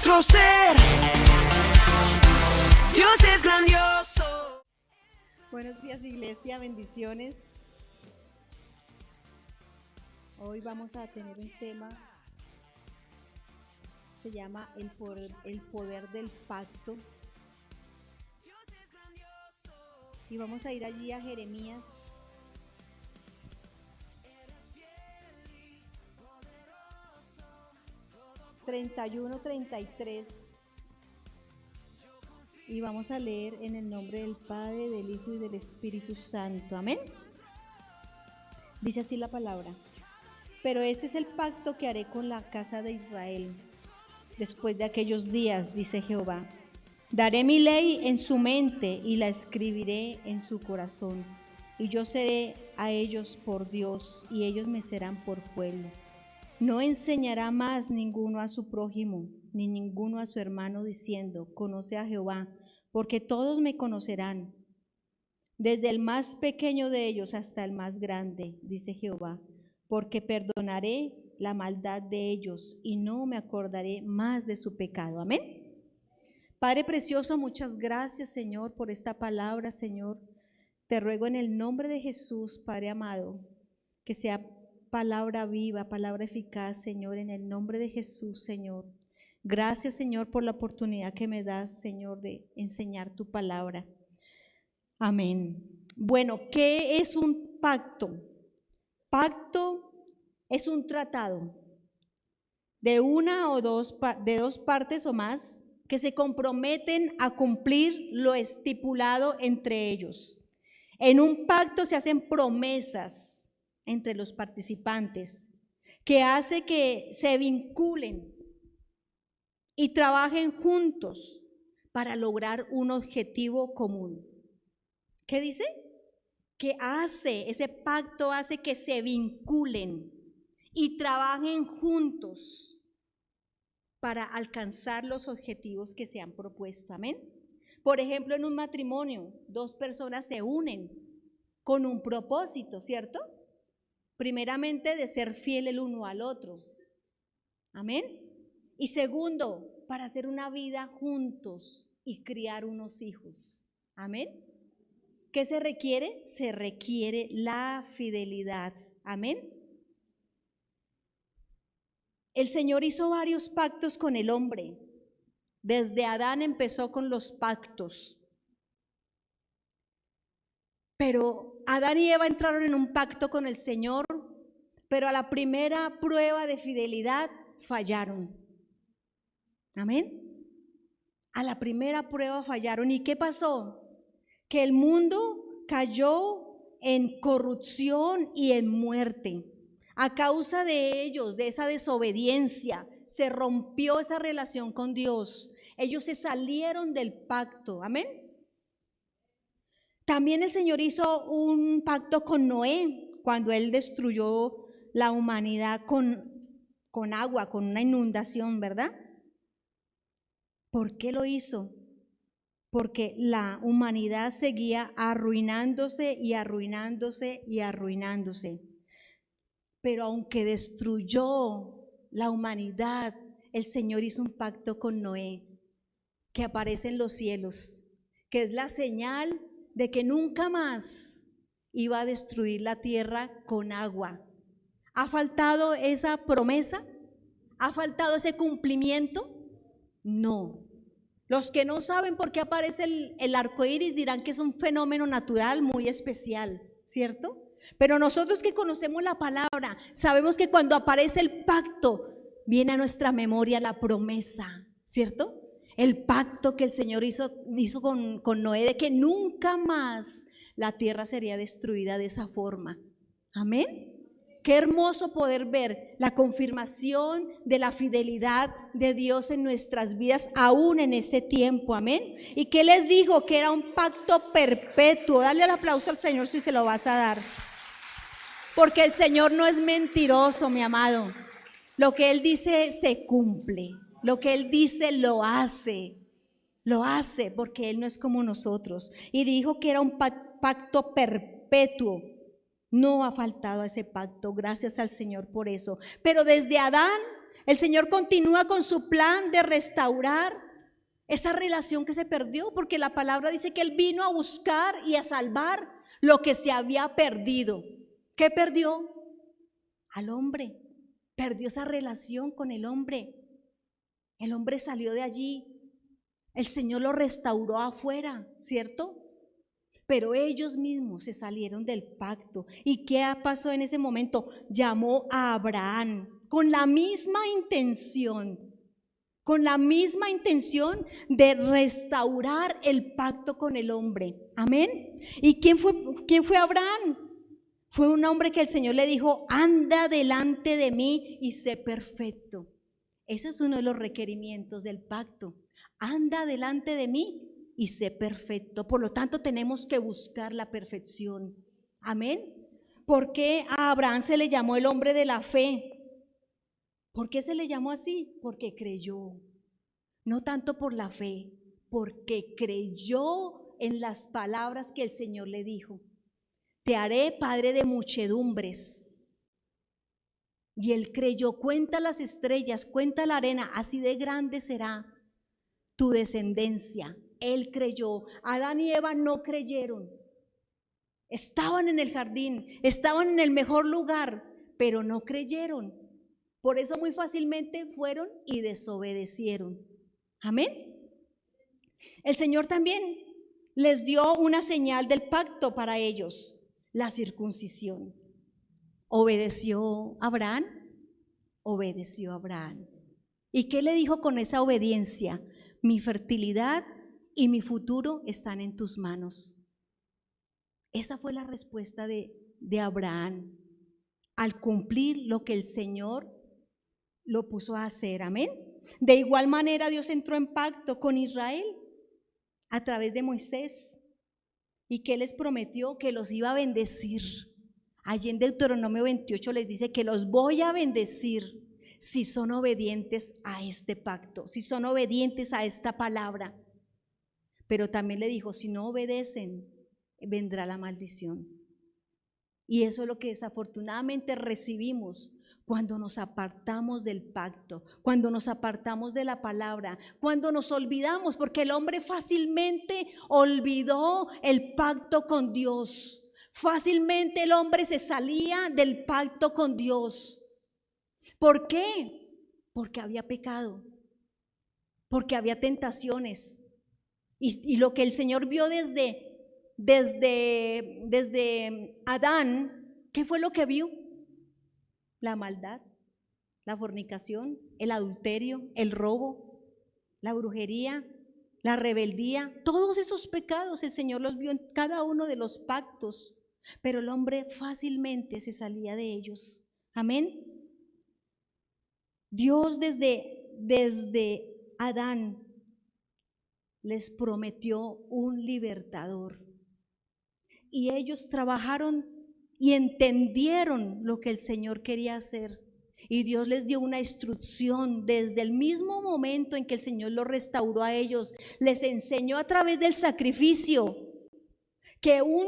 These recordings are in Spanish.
nuestro ser. Dios es grandioso. Buenos días, iglesia, bendiciones. Hoy vamos a tener un tema, se llama el poder del pacto. Y vamos a ir allí a Jeremías 31-33. Y vamos a leer en el nombre del Padre, del Hijo y del Espíritu Santo. Amén. Dice así la palabra. Pero este es el pacto que haré con la casa de Israel después de aquellos días, dice Jehová. Daré mi ley en su mente y la escribiré en su corazón. Y yo seré a ellos por Dios y ellos me serán por pueblo. No enseñará más ninguno a su prójimo, ni ninguno a su hermano diciendo, conoce a Jehová, porque todos me conocerán, desde el más pequeño de ellos hasta el más grande, dice Jehová, porque perdonaré la maldad de ellos y no me acordaré más de su pecado. Amén. Padre precioso, muchas gracias, Señor, por esta palabra, Señor. Te ruego en el nombre de Jesús, Padre amado, que sea palabra viva, palabra eficaz, Señor, en el nombre de Jesús, Señor. Gracias, Señor, por la oportunidad que me das, Señor, de enseñar tu palabra. Amén. Bueno, ¿qué es un pacto? Pacto es un tratado de una o dos partes o más que se comprometen a cumplir lo estipulado entre ellos. En un pacto se hacen promesas entre los participantes que hace que se vinculen y trabajen juntos para lograr un objetivo común. ¿Qué dice? Que ese pacto hace que se vinculen y trabajen juntos para alcanzar los objetivos que se han propuesto. Amén. Por ejemplo, en un matrimonio, dos personas se unen con un propósito, ¿cierto? Primeramente, de ser fiel el uno al otro. Amén. Y segundo, para hacer una vida juntos y criar unos hijos. Amén. ¿Qué se requiere? Se requiere la fidelidad. Amén. El Señor hizo varios pactos con el hombre. Desde Adán empezó con los pactos. Pero Adán y Eva entraron en un pacto con el Señor, pero a la primera prueba de fidelidad fallaron. Amén. A la primera prueba fallaron. ¿Y qué pasó? Que el mundo cayó en corrupción y en muerte. A causa de ellos, de esa desobediencia, se rompió esa relación con Dios. Ellos se salieron del pacto. Amén. También el Señor hizo un pacto con Noé cuando Él destruyó la humanidad con agua, con una inundación, ¿verdad? ¿Por qué lo hizo? Porque la humanidad seguía arruinándose y arruinándose y arruinándose. Pero aunque destruyó la humanidad, el Señor hizo un pacto con Noé, que aparece en los cielos, que es la señal de que nunca más iba a destruir la tierra con agua. ¿Ha faltado esa promesa? ¿Ha faltado ese cumplimiento? No. Los que no saben por qué aparece el arco iris dirán que es un fenómeno natural muy especial, ¿cierto? Pero nosotros que conocemos la palabra, sabemos que cuando aparece el pacto, viene a nuestra memoria la promesa, ¿cierto? El pacto que el Señor hizo con Noé de que nunca más la tierra sería destruida de esa forma. Amén. Qué hermoso poder ver la confirmación de la fidelidad de Dios en nuestras vidas, aún en este tiempo. Amén. ¿Y qué les dijo? Que era un pacto perpetuo. Dale el aplauso al Señor si se lo vas a dar. Porque el Señor no es mentiroso, mi amado. Lo que Él dice se cumple. Lo que Él dice lo hace. Lo hace porque Él no es como nosotros. Y dijo que era un pacto perpetuo. No ha faltado ese pacto, gracias al Señor por eso. Pero desde Adán El Señor continúa con su plan de restaurar esa relación que se perdió, porque la palabra dice que Él vino a buscar y a salvar lo que se había perdido. ¿Qué perdió? Al hombre. Perdió esa relación con el hombre. El hombre salió de allí. El Señor lo restauró afuera, ¿cierto? Pero ellos mismos se salieron del pacto. ¿Y qué pasó en ese momento? Llamó a Abraham con la misma intención de restaurar el pacto con el hombre. Amén. ¿Y quién fue Abraham? Fue un hombre que el Señor le dijo: anda delante de mí y sé perfecto. Ese es uno de los requerimientos del pacto. Anda delante de mí y sé perfecto. Por lo tanto, tenemos que buscar la perfección. Amén. ¿Por qué a Abraham se le llamó el hombre de la fe? ¿Por qué se le llamó así? Porque creyó. No tanto por la fe, porque creyó en las palabras que el Señor le dijo. Te haré padre de muchedumbres. Y él creyó. Cuenta las estrellas, cuenta la arena, así de grande será tu descendencia. Él creyó. Adán y Eva no creyeron. Estaban en el jardín, estaban en el mejor lugar, pero no creyeron. Por eso muy fácilmente fueron y desobedecieron. Amén. El Señor también les dio una señal del pacto para ellos: la circuncisión. ¿Obedeció Abraham? Obedeció Abraham. ¿Y qué le dijo con esa obediencia? Mi fertilidad y mi futuro están en tus manos. Esa fue la respuesta de Abraham al cumplir lo que el Señor lo puso a hacer. Amén. De igual manera, Dios entró en pacto con Israel a través de Moisés. ¿Y qué les prometió? Que los iba a bendecir. Allí en Deuteronomio 28 les dice que los voy a bendecir si son obedientes a este pacto, si son obedientes a esta palabra. Pero también le dijo: si no obedecen, vendrá la maldición. Y eso es lo que desafortunadamente recibimos cuando nos apartamos del pacto, cuando nos apartamos de la palabra, cuando nos olvidamos, porque el hombre fácilmente olvidó el pacto con Dios. Fácilmente el hombre se salía del pacto con Dios. ¿Por qué? Porque había pecado, porque había tentaciones. Y lo que el Señor vio desde Adán, ¿qué fue lo que vio? La maldad, la fornicación, el adulterio, el robo, la brujería, la rebeldía. Todos esos pecados el Señor los vio en cada uno de los pactos, pero el hombre fácilmente se salía de ellos. Amén. Dios desde Adán les prometió un libertador, y ellos trabajaron y entendieron lo que el Señor quería hacer, y Dios les dio una instrucción desde el mismo momento en que el Señor los restauró a ellos. Les enseñó a través del sacrificio que un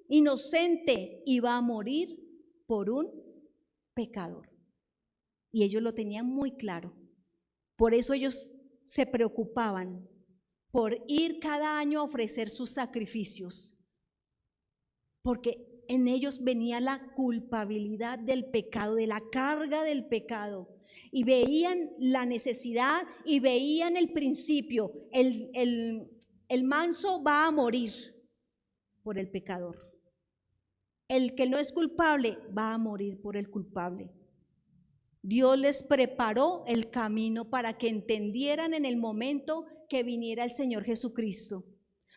inocente iba a morir por un pecador, y ellos lo tenían muy claro. Por eso ellos se preocupaban por ir cada año a ofrecer sus sacrificios, porque en ellos venía la culpabilidad del pecado, de la carga del pecado, y veían la necesidad y veían el principio: el manso va a morir por el pecador, el que no es culpable va a morir por el culpable. Dios les preparó el camino para que entendieran en el momento que viniera el Señor Jesucristo.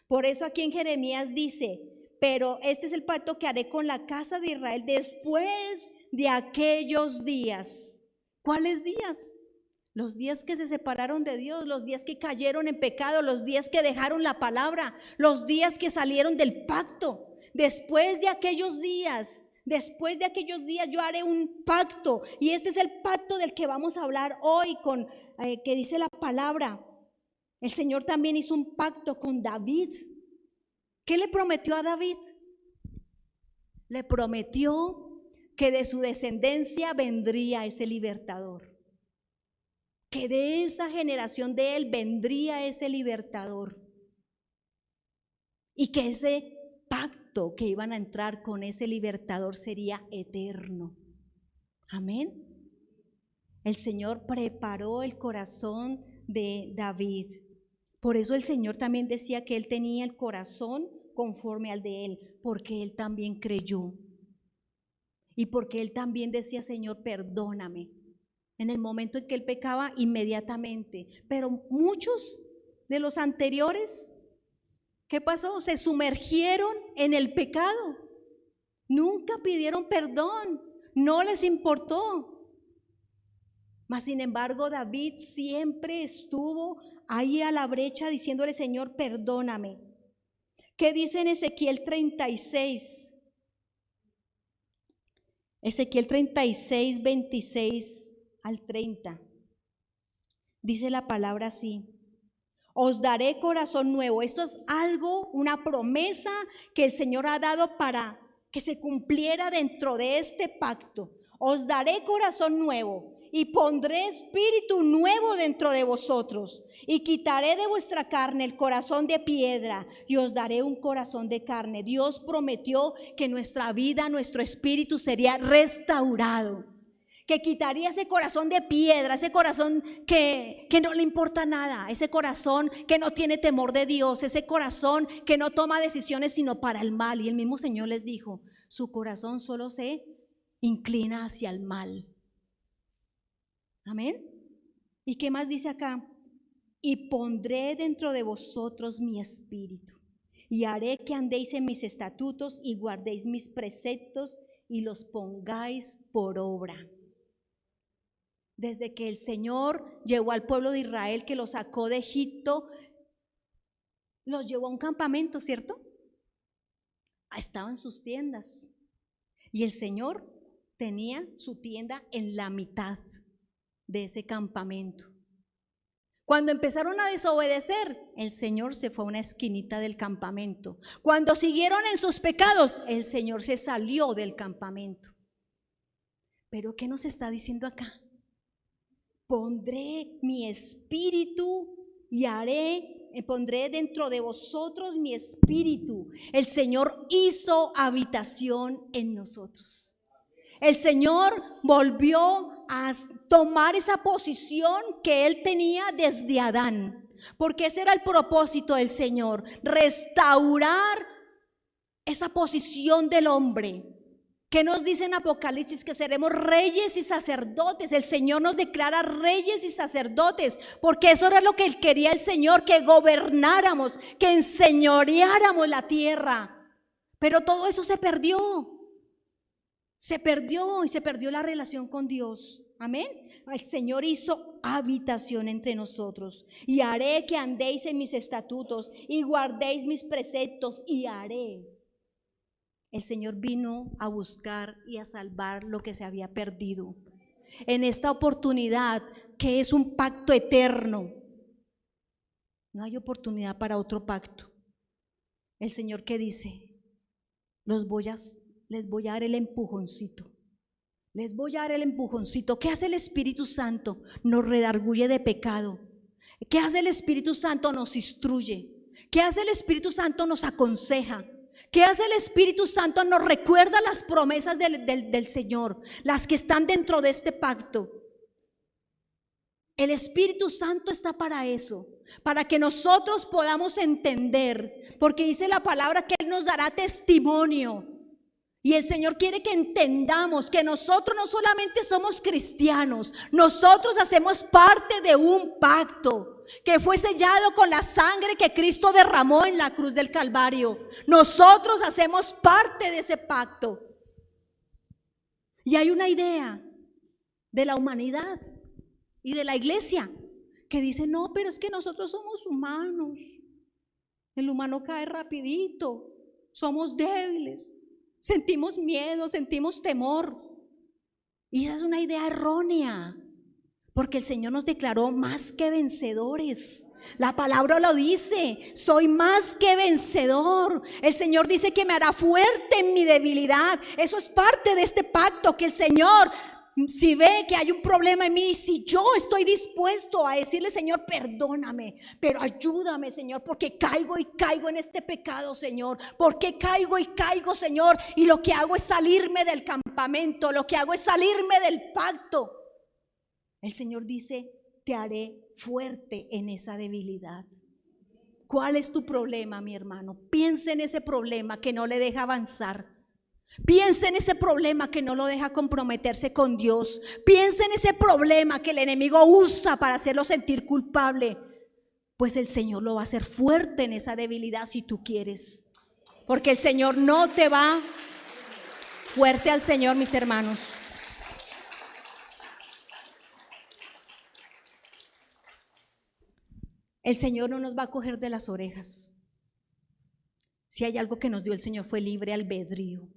Por eso aquí en Jeremías dice: pero este es el pacto que haré con la casa de Israel después de aquellos días. ¿Cuáles días? Los días que se separaron de Dios, los días que cayeron en pecado, los días que dejaron la palabra, los días que salieron del pacto. Después de aquellos días yo haré un pacto, y este es el pacto del que vamos a hablar hoy, que dice la palabra. El Señor también hizo un pacto con David. ¿Qué le prometió a David? Le prometió que de su descendencia vendría ese libertador. que de esa generación de él vendría ese libertador y que ese pacto que iban a entrar con ese libertador sería eterno. Amén. El Señor preparó el corazón de David. Por eso el Señor también decía que él tenía el corazón conforme al de él, porque él también creyó. Y porque él también decía: Señor, perdóname. En el momento en que él pecaba, inmediatamente. Pero muchos de los anteriores, ¿qué pasó? Se sumergieron en el pecado. Nunca pidieron perdón. No les importó. Mas sin embargo, David siempre estuvo ahí a la brecha diciéndole: Señor, perdóname. ¿Qué dice en Ezequiel 36? Ezequiel 36, 26 al 30. Dice la palabra así: os daré corazón nuevo. Esto es algo, una promesa que el Señor ha dado para que se cumpliera dentro de este pacto. Os daré corazón nuevo y pondré espíritu nuevo dentro de vosotros, y quitaré de vuestra carne el corazón de piedra y os daré un corazón de carne. Dios prometió que nuestra vida, nuestro espíritu sería restaurado, que quitaría ese corazón de piedra, ese corazón que no le importa nada, ese corazón que no tiene temor de Dios, ese corazón que no toma decisiones sino para el mal. Y el mismo Señor les dijo: su corazón solo se inclina hacia el mal. Amén. ¿Y qué más dice acá? Y pondré dentro de vosotros mi espíritu, y haré que andéis en mis estatutos y guardéis mis preceptos y los pongáis por obra. Desde que el Señor llevó al pueblo de Israel, que lo sacó de Egipto, los llevó a un campamento, ¿cierto? Estaban sus tiendas, y el Señor tenía su tienda en la mitad de ese campamento. Cuando empezaron a desobedecer, el Señor se fue a una esquinita del campamento. Cuando siguieron en sus pecados, el Señor se salió del campamento. Pero ¿qué nos está diciendo acá? Pondré mi espíritu y pondré dentro de vosotros mi espíritu. El Señor hizo habitación en nosotros. El Señor volvió a tomar esa posición que Él tenía desde Adán, porque ese era el propósito del Señor: restaurar esa posición del hombre. ¿Qué nos dice en Apocalipsis? Que seremos reyes y sacerdotes. El Señor nos declara reyes y sacerdotes, porque eso era lo que Él quería, el Señor, que gobernáramos, que enseñoreáramos la tierra. Pero todo eso se perdió. Se perdió, y se perdió la relación con Dios. Amén. El Señor hizo habitación entre nosotros. Y haré que andéis en mis estatutos y guardéis mis preceptos, y haré. El Señor vino a buscar y a salvar lo que se había perdido. En esta oportunidad, que es un pacto eterno, no hay oportunidad para otro pacto. El Señor, ¿qué dice? Les voy a dar el empujoncito. Les voy a dar el empujoncito. ¿Qué hace el Espíritu Santo? Nos redarguye de pecado. ¿Qué hace el Espíritu Santo? Nos instruye. ¿Qué hace el Espíritu Santo? Nos aconseja. ¿Qué hace el Espíritu Santo? Nos recuerda las promesas del Señor, las que están dentro de este pacto. El Espíritu Santo está para eso, para que nosotros podamos entender, porque dice la palabra que Él nos dará testimonio. Y el Señor quiere que entendamos que nosotros no solamente somos cristianos, nosotros hacemos parte de un pacto que fue sellado con la sangre que Cristo derramó en la cruz del Calvario. Nosotros hacemos parte de ese pacto. Y hay una idea de la humanidad y de la iglesia que dice: no, pero es que nosotros somos humanos. El humano cae rapidito, somos débiles. Sentimos miedo, sentimos temor. Y esa es una idea errónea, porque el Señor nos declaró más que vencedores. La palabra lo dice: soy más que vencedor. El Señor dice que me hará fuerte en mi debilidad. Eso es parte de este pacto, que el Señor Si ve que hay un problema en mí, si yo estoy dispuesto a decirle, Señor, perdóname, pero ayúdame, Señor, porque caigo y caigo en este pecado, Señor, porque caigo y caigo, Señor, y lo que hago es salirme del campamento, lo que hago es salirme del pacto. El Señor dice, te haré fuerte en esa debilidad. ¿Cuál es tu problema, mi hermano? Piensa en ese problema que no le deja avanzar. Piensa en ese problema que no lo deja comprometerse con Dios. Piensa en ese problema que el enemigo usa para hacerlo sentir culpable. Pues el Señor lo va a hacer fuerte en esa debilidad si tú quieres. Porque el Señor no te va fuerte al Señor, mis hermanos. El Señor no nos va a coger de las orejas. Si hay algo que nos dio el Señor fue libre albedrío,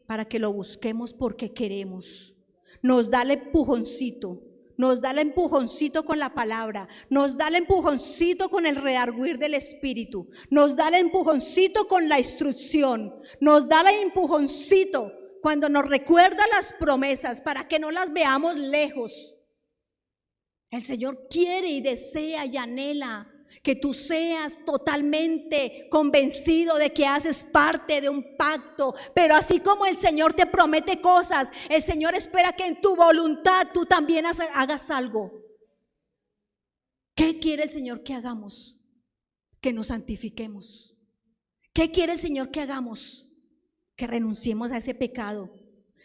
para que lo busquemos porque queremos. Nos da el empujoncito, nos da el empujoncito con la palabra, nos da el empujoncito con el redarguir del Espíritu, nos da el empujoncito con la instrucción, nos da el empujoncito cuando nos recuerda las promesas para que no las veamos lejos. El Señor quiere y desea y anhela que tú seas totalmente convencido de que haces parte de un pacto. Pero así como el Señor te promete cosas, el Señor espera que en tu voluntad tú también hagas algo. ¿Qué quiere el Señor que hagamos? Que nos santifiquemos. ¿Qué quiere el Señor que hagamos? Que renunciemos a ese pecado.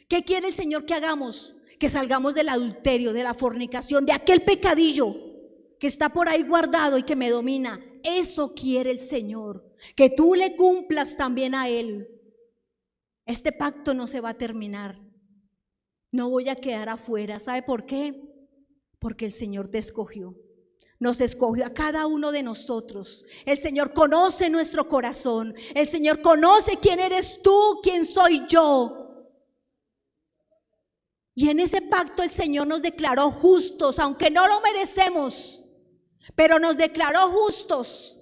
¿Qué quiere el Señor que hagamos? Que salgamos del adulterio, de la fornicación, de aquel pecadillo que está por ahí guardado y que me domina. Eso quiere el Señor, que tú le cumplas también a Él. Este pacto no se va a terminar. No voy a quedar afuera. ¿Sabe por qué? Porque el Señor te escogió. Nos escogió a cada uno de nosotros. El Señor conoce nuestro corazón. El Señor conoce quién eres tú, quién soy yo. Y en ese pacto el Señor nos declaró justos, aunque no lo merecemos, pero nos declaró justos.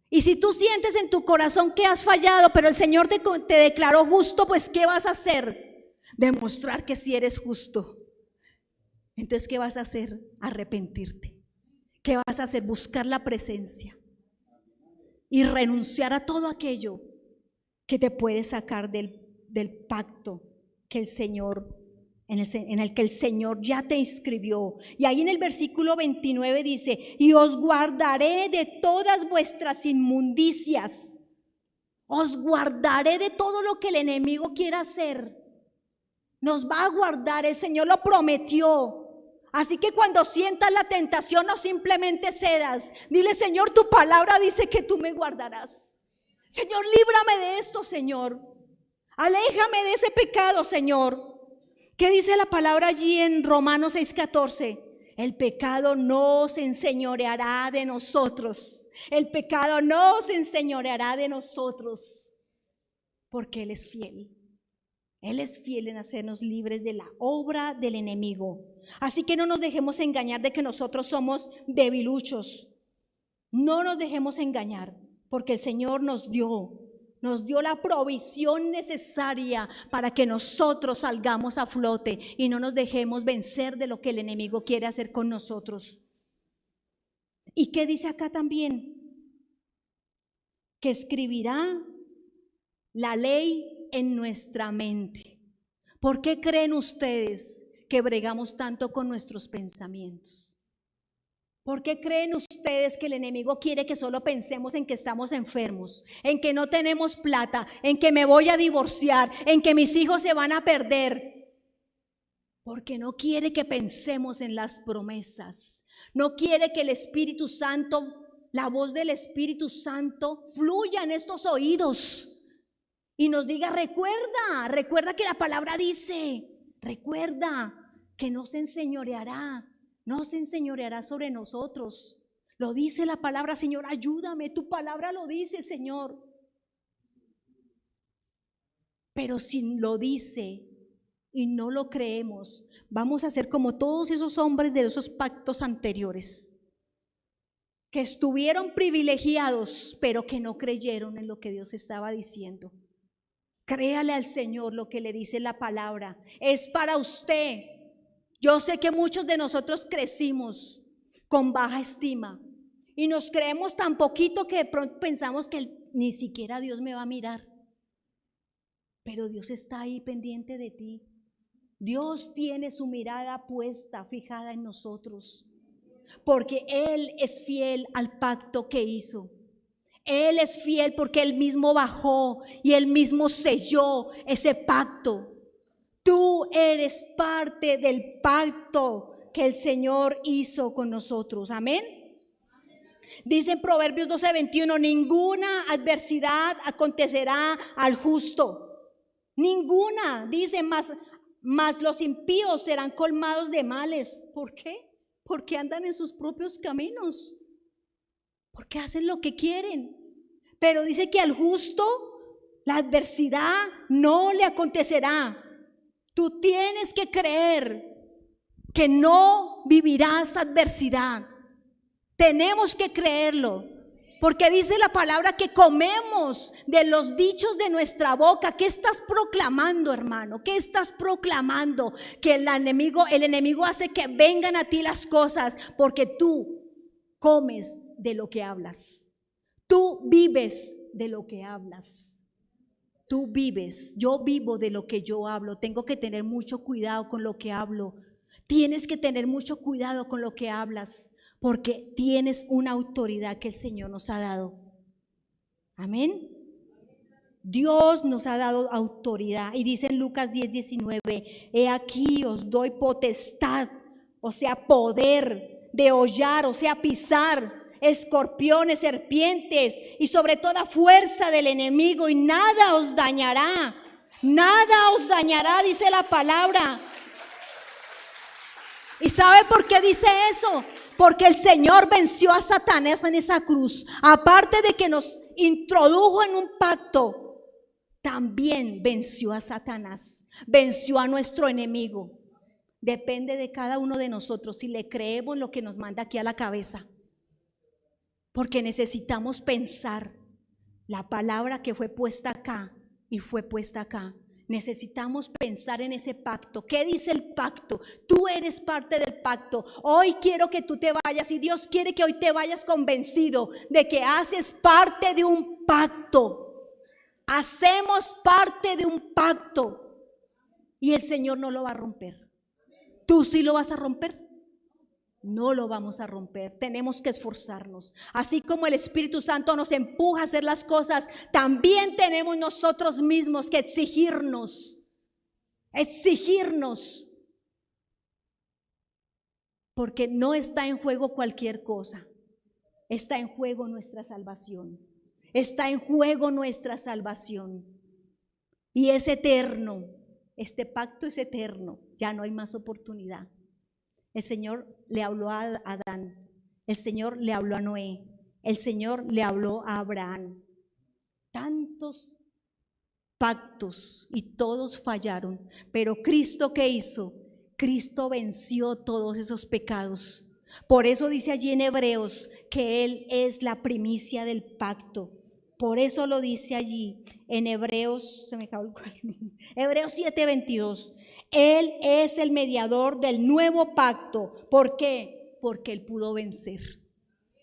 Y si tú sientes en tu corazón que has fallado, pero el Señor te declaró justo, pues ¿qué vas a hacer? Demostrar que sí eres justo. Entonces, ¿qué vas a hacer? Arrepentirte. ¿Qué vas a hacer? Buscar la presencia y renunciar a todo aquello que te puede sacar del pacto que el Señor, en el que el Señor ya te inscribió. Y ahí en el versículo 29 dice: y os guardaré de todas vuestras inmundicias. Os guardaré de todo lo que el enemigo quiera hacer. Nos va a guardar, el Señor lo prometió. Así que cuando sientas la tentación, no simplemente cedas. Dile: Señor, tu palabra dice que tú me guardarás. Señor, líbrame de esto, Señor. Aléjame de ese pecado, Señor. ¿Qué dice la palabra allí en Romanos 6:14? El pecado no se enseñoreará de nosotros. El pecado no se enseñoreará de nosotros, porque Él es fiel. Él es fiel en hacernos libres de la obra del enemigo. Así que no nos dejemos engañar de que nosotros somos debiluchos. No nos dejemos engañar, porque el Señor nos dio la provisión necesaria para que nosotros salgamos a flote y no nos dejemos vencer de lo que el enemigo quiere hacer con nosotros. ¿Y qué dice acá también? Que escribirá la ley en nuestra mente. ¿Por qué creen ustedes que bregamos tanto con nuestros pensamientos? ¿Por qué creen ustedes que el enemigo quiere que solo pensemos en que estamos enfermos, en que no tenemos plata, en que me voy a divorciar, en que mis hijos se van a perder? Porque no quiere que pensemos en las promesas. No quiere que el Espíritu Santo, la voz del Espíritu Santo, fluya en estos oídos y nos diga: recuerda que la palabra dice, recuerda que no se enseñoreará. No se enseñoreará sobre nosotros. Lo dice la palabra. Señor, ayúdame. Tu palabra lo dice, Señor. Pero si lo dice y no lo creemos, vamos a ser como todos esos hombres de esos pactos anteriores, que estuvieron privilegiados, pero que no creyeron en lo que Dios estaba diciendo. Créale al Señor lo que le dice la palabra. Es para usted. Yo sé que muchos de nosotros crecimos con baja estima y nos creemos tan poquito que de pronto pensamos que ni siquiera Dios me va a mirar. Pero Dios está ahí pendiente de ti. Dios tiene su mirada puesta, fijada en nosotros, porque Él es fiel al pacto que hizo. Él es fiel porque Él mismo bajó y Él mismo selló ese pacto. Tú eres parte del pacto que el Señor hizo con nosotros. Amén. Dice en Proverbios 12:21, ninguna adversidad acontecerá al justo. Ninguna, dice, mas los impíos serán colmados de males. ¿Por qué? Porque andan en sus propios caminos. Porque hacen lo que quieren. Pero dice que al justo la adversidad no le acontecerá. Tú tienes que creer que no vivirás adversidad. Tenemos que creerlo. Porque dice la palabra que comemos de los dichos de nuestra boca. ¿Qué estás proclamando, hermano? ¿Qué estás proclamando? Que el enemigo hace que vengan a ti las cosas porque tú comes de lo que hablas. Tú vives de lo que hablas. Tú vives, yo vivo de lo que yo hablo. Tengo que tener mucho cuidado con lo que hablo. Tienes que tener mucho cuidado con lo que hablas, porque tienes una autoridad que el Señor nos ha dado. Amén. Dios nos ha dado autoridad. Y dice en Lucas 10:19, he aquí os doy potestad, o sea, poder de hollar, o sea, pisar escorpiones, serpientes y sobre toda fuerza del enemigo, y nada os dañará. Nada os dañará, dice la palabra. ¿Y sabe por qué dice eso? Porque el Señor venció a Satanás en esa cruz. Aparte de que nos introdujo en un pacto, también venció a Satanás, venció a nuestro enemigo. Depende de cada uno de nosotros si le creemos lo que nos manda aquí a la cabeza. Porque necesitamos pensar la palabra que fue puesta acá y fue puesta acá. Necesitamos pensar en ese pacto. ¿Qué dice el pacto? Tú eres parte del pacto. Hoy quiero que tú te vayas, y Dios quiere que hoy te vayas convencido de que haces parte de un pacto. Hacemos parte de un pacto y el Señor no lo va a romper. ¿Tú sí lo vas a romper? No lo vamos a romper. Tenemos que esforzarnos. Así como el Espíritu Santo nos empuja a hacer las cosas, también tenemos nosotros mismos que exigirnos. Porque no está en juego cualquier cosa. Está en juego nuestra salvación. Está en juego nuestra salvación. Y es eterno. Este pacto es eterno. Ya no hay más oportunidad. El Señor le habló a Adán, el Señor le habló a Noé, el Señor le habló a Abraham. Tantos pactos y todos fallaron, pero Cristo, ¿qué hizo? Cristo venció todos esos pecados. Por eso dice allí en Hebreos que Él es la primicia del pacto. Por eso lo dice allí en Hebreos, Hebreos 7:22. Él es el mediador del nuevo pacto. ¿Por qué? Porque Él pudo vencer.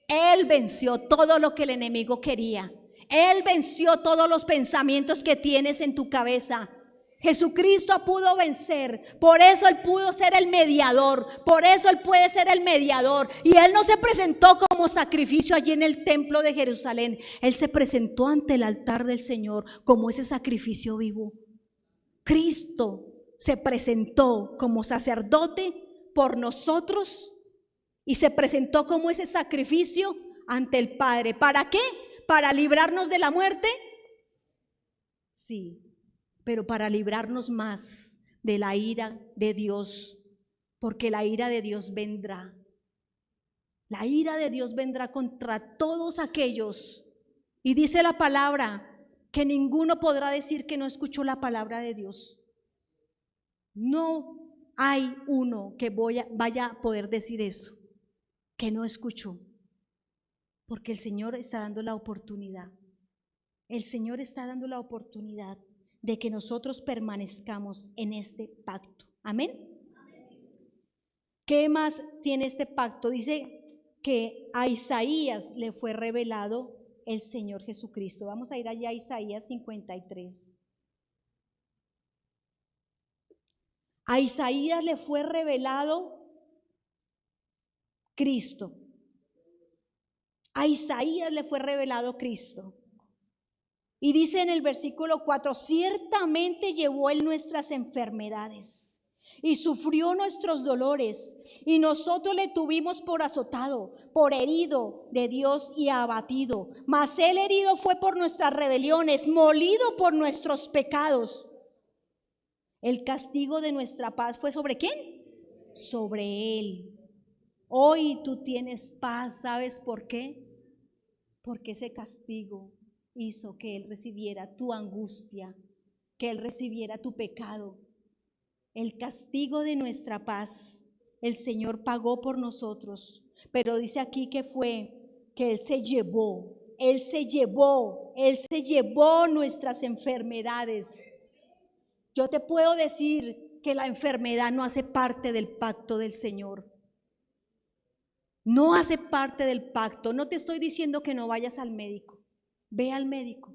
Él venció todo lo que el enemigo quería. Él venció todos los pensamientos que tienes en tu cabeza. Jesucristo pudo vencer. Por eso Él pudo ser el mediador. Por eso Él puede ser el mediador. Y Él no se presentó como sacrificio allí en el templo de Jerusalén. Él se presentó ante el altar del Señor como ese sacrificio vivo. Cristo se presentó como sacerdote por nosotros y se presentó como ese sacrificio ante el Padre. ¿Para qué? ¿Para librarnos de la muerte? Sí, pero para librarnos más de la ira de Dios, porque la ira de Dios vendrá. La ira de Dios vendrá contra todos aquellos. Y dice la palabra que ninguno podrá decir que no escuchó la palabra de Dios. No hay uno que vaya a poder decir eso, que no escuchó, porque el Señor está dando la oportunidad. El Señor está dando la oportunidad de que nosotros permanezcamos en este pacto. Amén. ¿Qué más tiene este pacto? Dice que a Isaías le fue revelado el Señor Jesucristo. Vamos a ir allá a Isaías 53. A Isaías le fue revelado Cristo. A Isaías le fue revelado Cristo. Y dice en el versículo 4, ciertamente llevó él nuestras enfermedades y sufrió nuestros dolores, y nosotros le tuvimos por azotado, por herido de Dios y abatido. Mas él herido fue por nuestras rebeliones, molido por nuestros pecados. El castigo de nuestra paz fue ¿sobre quién? Sobre él. Hoy tú tienes paz, ¿sabes por qué? Porque ese castigo hizo que él recibiera tu angustia, que él recibiera tu pecado. El castigo de nuestra paz, el Señor pagó por nosotros. Pero dice aquí que Él se llevó nuestras enfermedades. Yo te puedo decir que la enfermedad no hace parte del pacto del Señor. No hace parte del pacto. No te estoy diciendo que no vayas al médico. Ve al médico.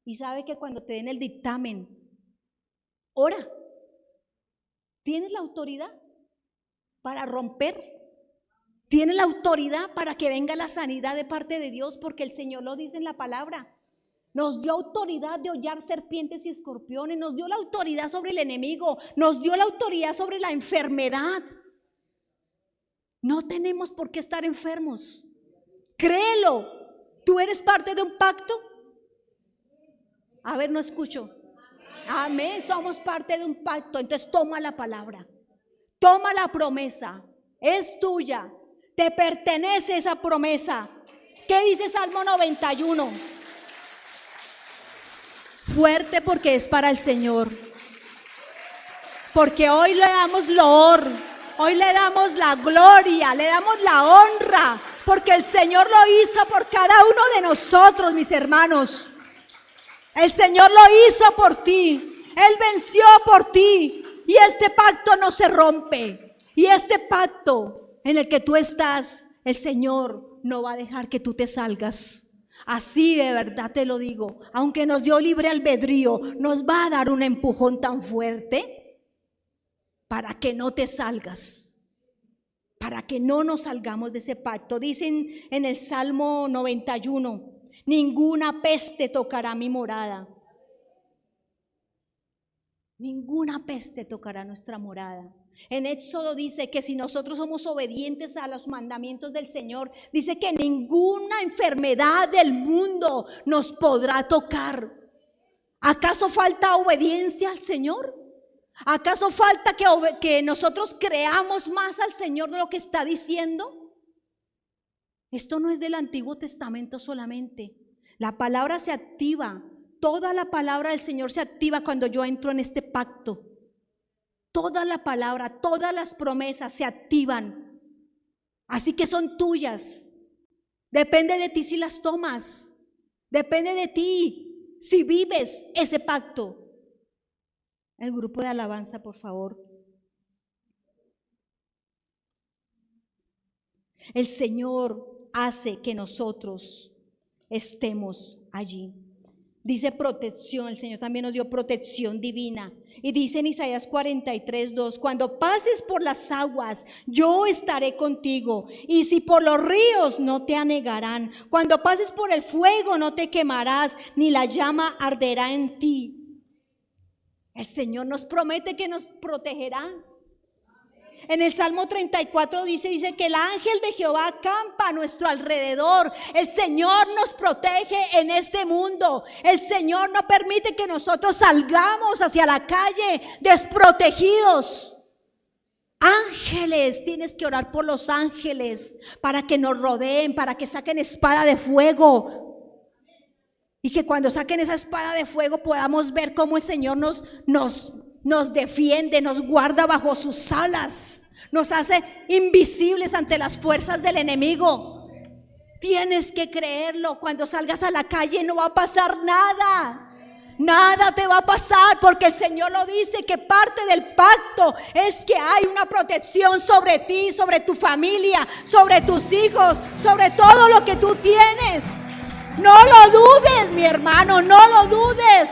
Y sabe que cuando te den el dictamen, ora. ¿Tienes la autoridad para romper? ¿Tienes la autoridad para que venga la sanidad de parte de Dios? Porque el Señor lo dice en la palabra. Nos dio autoridad de hollar serpientes y escorpiones. Nos dio la autoridad sobre el enemigo. Nos dio la autoridad sobre la enfermedad. No tenemos por qué estar enfermos. Créelo. ¿Tú eres parte de un pacto? A ver, no escucho. Amén, somos parte de un pacto. Entonces toma la palabra, toma la promesa, es tuya, te pertenece esa promesa. ¿Qué dice Salmo 91? Fuerte, porque es para el Señor. Porque hoy le damos loor, hoy le damos la gloria, le damos la honra, porque el Señor lo hizo por cada uno de nosotros, mis hermanos. El Señor lo hizo por ti, Él venció por ti, y este pacto no se rompe. Y este pacto en el que tú estás, el Señor no va a dejar que tú te salgas. Así de verdad te lo digo, aunque nos dio libre albedrío, nos va a dar un empujón tan fuerte para que no te salgas, para que no nos salgamos de ese pacto. Dicen en el Salmo 91, ninguna peste tocará mi morada. Ninguna peste tocará nuestra morada. En Éxodo dice que si nosotros somos obedientes a los mandamientos del Señor, dice que ninguna enfermedad del mundo nos podrá tocar. ¿Acaso falta obediencia al Señor? ¿Acaso falta que nosotros creamos más al Señor de lo que está diciendo? Esto no es del Antiguo Testamento solamente. La palabra se activa. Toda la palabra del Señor se activa cuando yo entro en este pacto. Toda la palabra, todas las promesas se activan. Así que son tuyas. Depende de ti si las tomas. Depende de ti si vives ese pacto. El grupo de alabanza, por favor. El Señor hace que nosotros estemos allí. Dice protección, el Señor también nos dio protección divina. Y dice en Isaías 43:2, cuando pases por las aguas, yo estaré contigo. Y si por los ríos, no te anegarán. Cuando pases por el fuego, no te quemarás, ni la llama arderá en ti. El Señor nos promete que nos protegerá. En el Salmo 34 dice que el ángel de Jehová acampa a nuestro alrededor. El Señor nos protege en este mundo. El Señor no permite que nosotros salgamos hacia la calle desprotegidos. Ángeles, tienes que orar por los ángeles para que nos rodeen, para que saquen espada de fuego. Y que cuando saquen esa espada de fuego podamos ver cómo el Señor nos defiende, nos guarda bajo sus alas, nos hace invisibles ante las fuerzas del enemigo. Tienes que creerlo. Cuando salgas a la calle no va a pasar nada. Nada te va a pasar porque el Señor lo dice, que parte del pacto es que hay una protección sobre ti, sobre tu familia, sobre tus hijos, sobre todo lo que tú tienes. No lo dudes, mi hermano, no lo dudes.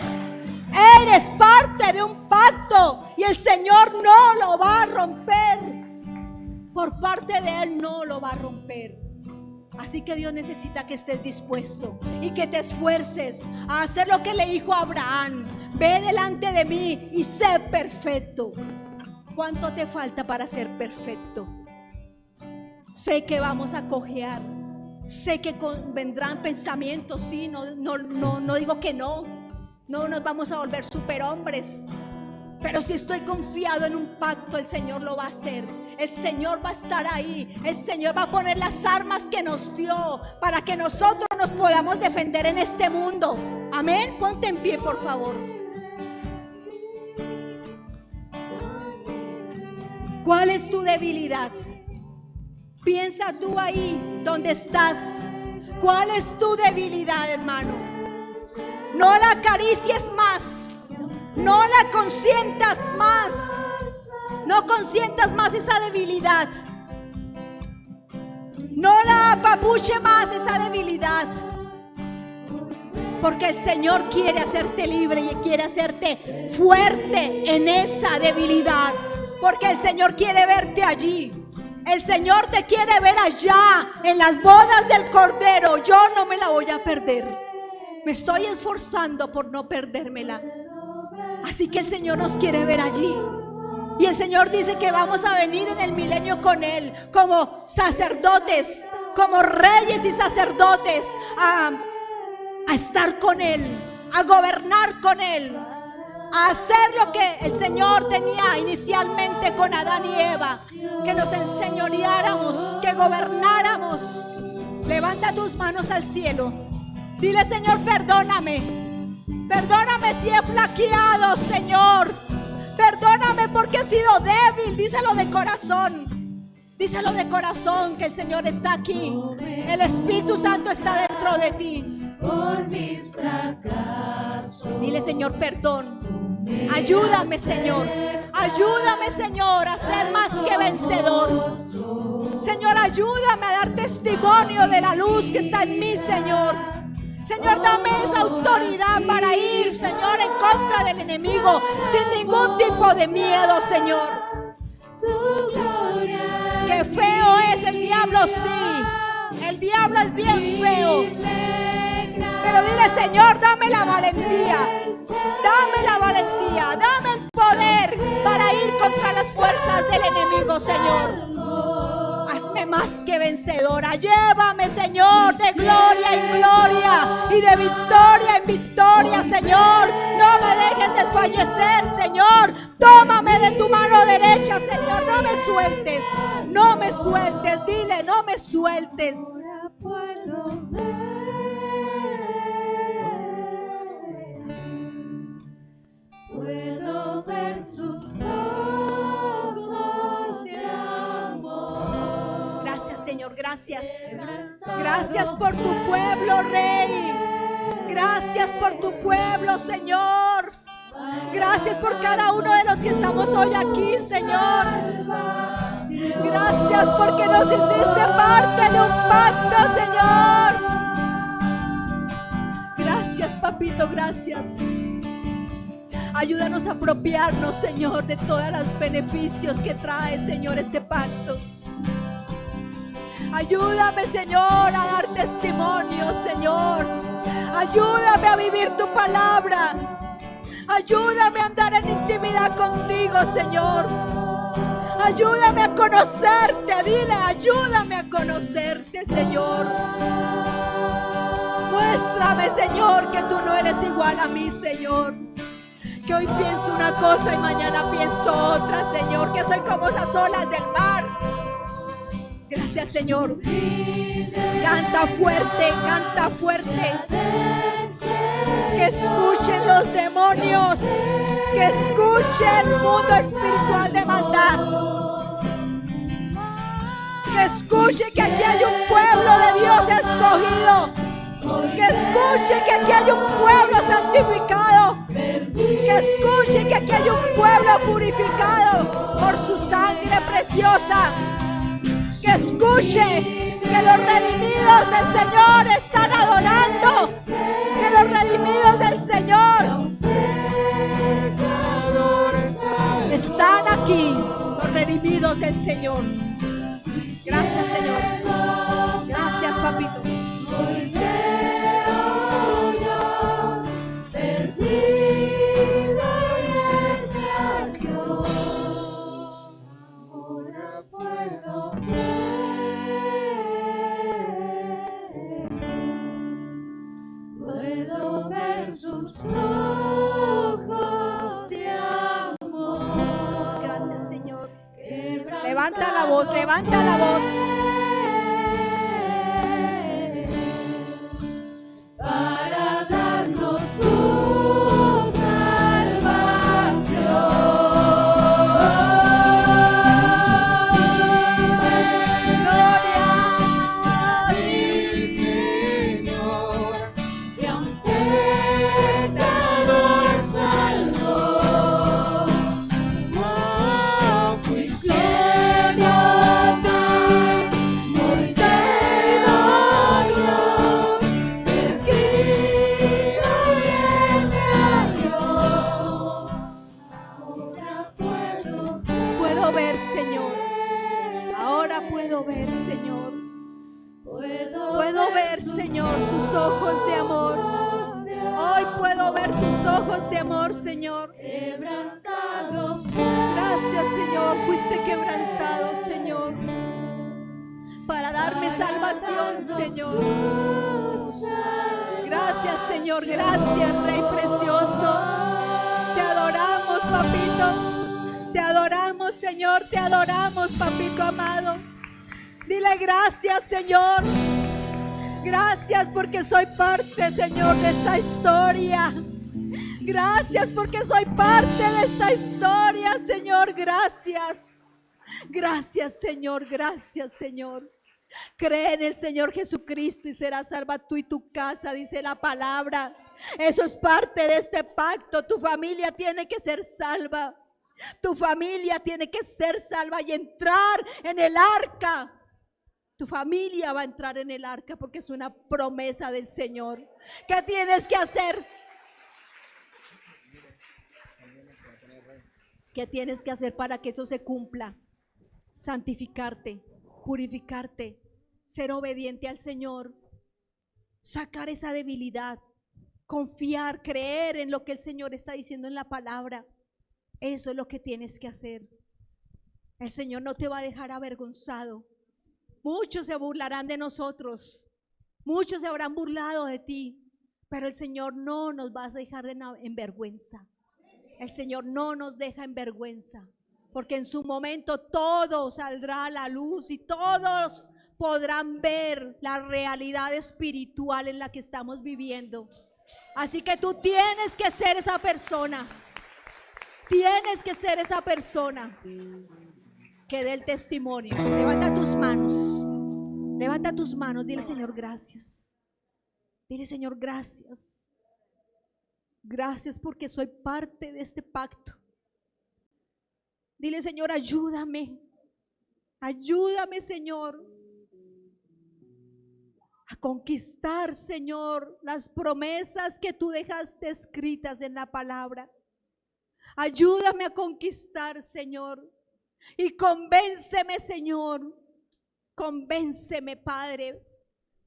Eres parte de un pacto y el Señor no lo va a romper. Por parte de Él no lo va a romper. Así que Dios necesita que estés dispuesto y que te esfuerces a hacer lo que le dijo a Abraham: ve delante de mí y sé perfecto. ¿Cuánto te falta para ser perfecto? Sé que vamos a cojear, sé que vendrán pensamientos, sí, no digo que no nos vamos a volver superhombres. Pero si estoy confiado en un pacto, el Señor lo va a hacer. El Señor va a estar ahí. El Señor va a poner las armas que nos dio para que nosotros nos podamos defender en este mundo. Amén. Ponte en pie, por favor. ¿Cuál es tu debilidad? Piensa tú ahí donde estás. ¿Cuál es tu debilidad, hermano? No la acaricies más. No la consientas más. No consientas más esa debilidad. No la apabuche más esa debilidad. Porque el Señor quiere hacerte libre y quiere hacerte fuerte en esa debilidad. Porque el Señor quiere verte allí. El Señor te quiere ver allá en las bodas del Cordero. Yo no me la voy a perder. Me estoy esforzando por no perdérmela. Así que el Señor nos quiere ver allí. Y el Señor dice que vamos a venir en el milenio con Él, como sacerdotes, como reyes y sacerdotes, a estar con Él, a gobernar con Él, a hacer lo que el Señor tenía inicialmente con Adán y Eva, que nos enseñoreáramos, que gobernáramos. Levanta tus manos al cielo. Dile: Señor, perdóname. Perdóname si he flaqueado, Señor. Perdóname porque he sido débil. Díselo de corazón. Díselo de corazón que el Señor está aquí. El Espíritu Santo está dentro de ti. Por mis fracasos. Dile: Señor, perdón. Ayúdame, Señor. Ayúdame, Señor, a ser más que vencedor. Señor, ayúdame a dar testimonio de la luz que está en mí, Señor. Señor, dame esa autoridad para ir, Señor, en contra del enemigo, sin ningún tipo de miedo, Señor. Qué feo es el diablo, sí. El diablo es bien feo. Pero dile: Señor, dame la valentía. Dame la valentía, dame el poder para ir contra las fuerzas del enemigo, Señor. Hazme más que vencedora. Llévame, Señor, de gloria en gloria y de victoria en victoria, Señor. No me dejes desfallecer, Señor. Tómame de tu mano derecha, Señor. No me sueltes. No me sueltes. Dile: no me sueltes. Puedo ver sus ojos de amor. Gracias, Señor, gracias. Gracias por tu pueblo, Rey. Gracias por tu pueblo, Señor. Gracias por cada uno de los que estamos hoy aquí, Señor. Gracias porque nos hiciste parte de un pacto, Señor. Gracias, papito, gracias. Ayúdanos a apropiarnos, Señor, de todos los beneficios que trae, Señor, este pacto. Ayúdame, Señor, a dar testimonio, Señor. Ayúdame a vivir tu palabra. Ayúdame a andar en intimidad contigo, Señor. Ayúdame a conocerte. Dile: ayúdame a conocerte, Señor. Muéstrame, Señor, que tú no eres igual a mí, Señor. Que hoy pienso una cosa y mañana pienso otra, Señor. Que soy como esas olas del mar. Gracias, Señor. Canta fuerte, canta fuerte. Que escuchen los demonios. Que escuche el mundo espiritual de maldad. Que escuche que aquí hay un pueblo de Dios escogido. Que escuche que aquí hay un pueblo santificado. Que escuchen que aquí hay un pueblo purificado por su sangre preciosa. Que escuche que los redimidos del Señor están adorando. Que los redimidos del Señor están aquí. Los redimidos del Señor. Gracias, Señor. Gracias, papito. Hoy creo yo, perdido y él me halló. Ahora puedo ver sus ojos de amor. Gracias, Señor. Quebrantado Levanta la voz, levanta la voz. para darnos su salvación. Gloria a ti. Señor, que a un pecador salvó. Fuiste muy Señor, perdido y él me halló. Ahora Puedo ver, Señor. Ahora puedo ver, Señor. Puedo ver, Señor, sus ojos de amor. Hoy puedo ver tus ojos de amor, Señor. quebrantado Gracias, Señor. Fuiste quebrantado, Señor, para darme salvación, Señor. Gracias, Señor. Gracias, Rey precioso. Te adoramos, papito. Te adoramos, Señor. Te adoramos, papito amado. Dile gracias, Señor. Gracias porque soy parte, Señor, de esta historia. Gracias porque soy parte de esta historia, Señor. Gracias. Gracias, Señor. Gracias, Señor. Cree en el Señor Jesucristo y serás salva tú y tu casa, dice la palabra. Eso es parte de este pacto. Tu familia tiene que ser salva. Tu familia tiene que ser salva y entrar en el arca. Tu familia va a entrar en el arca porque es una promesa del Señor. ¿Qué tienes que hacer? ¿Qué tienes que hacer para que eso se cumpla? Santificarte, purificarte, ser obediente al Señor, sacar esa debilidad, confiar, creer en lo que el Señor está diciendo en la palabra. Eso es lo que tienes que hacer. El Señor no te va a dejar avergonzado. Muchos se burlarán de nosotros, muchos se habrán burlado de ti, pero el Señor no nos va a dejar en vergüenza. El Señor no nos deja en vergüenza, porque en su momento todo saldrá a la luz y todos podrán ver la realidad espiritual en la que estamos viviendo. Así que tú tienes que ser esa persona. Tienes que ser esa persona que dé el testimonio. Levanta tus manos. Levanta tus manos. Dile, Señor, gracias. Dile, Señor, gracias. Gracias porque soy parte de este pacto. Dile, Señor, ayúdame. Ayúdame, Señor, a conquistar, Señor, las promesas que tú dejaste escritas en la palabra. Ayúdame a conquistar, Señor. Y convénceme, Señor. Convénceme, Padre,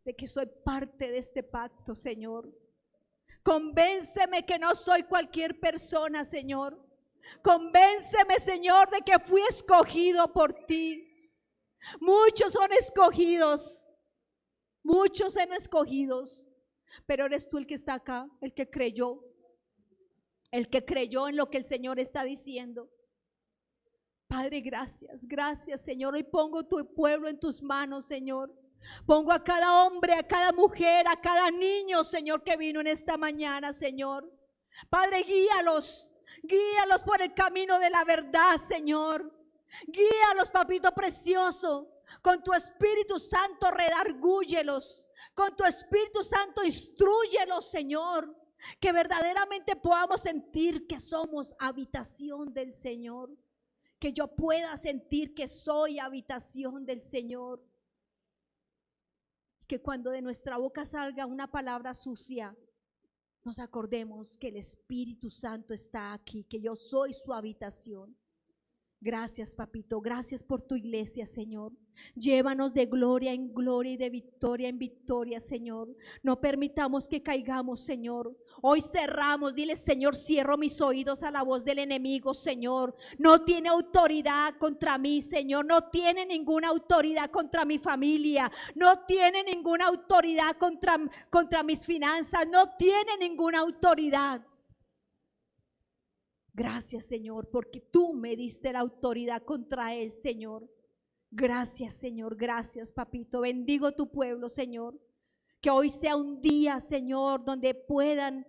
de que soy parte de este pacto, Señor. Convénceme que no soy cualquier persona, Señor. Convénceme, Señor, de que fui escogido por ti. Muchos son escogidos. Muchos son escogidos. Pero eres tú el que está acá, el que creyó. El que creyó en lo que el Señor está diciendo. Padre, gracias, gracias, Señor. Hoy pongo tu pueblo en tus manos, Señor. Pongo a cada hombre, a cada mujer, a cada niño, Señor, que vino en esta mañana, Señor. Padre, guíalos. Guíalos por el camino de la verdad, Señor. Guíalos, papito precioso. Con tu Espíritu Santo redargúyelos. Con tu Espíritu Santo instrúyelos, Señor. Que verdaderamente podamos sentir que somos habitación del Señor. Que yo pueda sentir que soy habitación del Señor. Que cuando de nuestra boca salga una palabra sucia, nos acordemos que el Espíritu Santo está aquí, que yo soy su habitación. Gracias, papito, gracias por tu iglesia, Señor. Llévanos de gloria en gloria y de victoria en victoria, Señor. No permitamos que caigamos, Señor. Hoy cerramos, dile: Señor, cierro mis oídos a la voz del enemigo, Señor. No tiene autoridad contra mí, Señor. No tiene ninguna autoridad contra mi familia. No tiene ninguna autoridad contra mis finanzas. No tiene ninguna autoridad. Gracias, Señor, porque tú me diste la autoridad contra él, Señor. Gracias, Señor, gracias, papito. Bendigo tu pueblo, Señor. Que hoy sea un día, Señor, donde puedan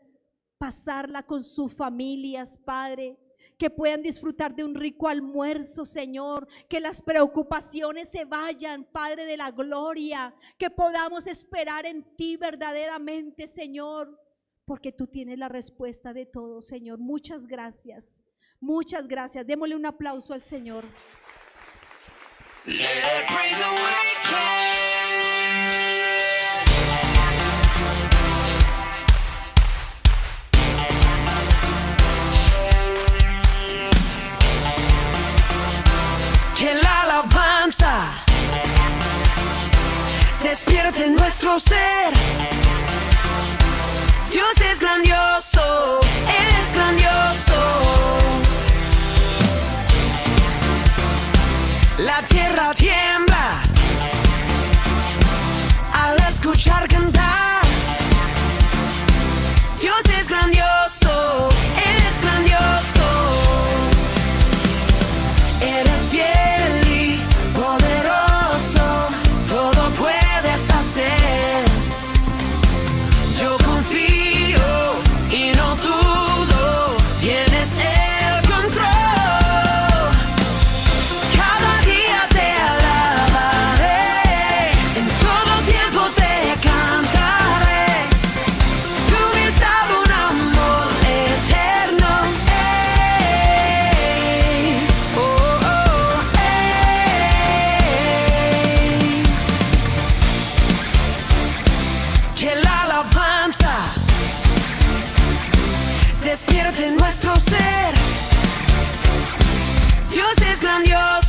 pasarla con sus familias, Padre. Que puedan disfrutar de un rico almuerzo, Señor. Que las preocupaciones se vayan, Padre de la gloria. Que podamos esperar en ti verdaderamente, Señor. Porque tú tienes la respuesta de todo, Señor. Muchas gracias. Muchas gracias. Démosle un aplauso al Señor. Let that praise awaken. Que la alabanza despierte en nuestro ser. Dios es grandioso, Él es grandioso. La tierra tiembla al escuchar cantar. Dios es grandioso, Él es grandioso. Eres fiel y poderoso, todo puedes hacer. Yo confío y no dudo, tienes el control. Cada día te alabaré, en todo tiempo te cantaré. Tú me has dado un amor eterno. Oh, oh, Que la alabanza despierte en nuestro ser. Dios es grandioso.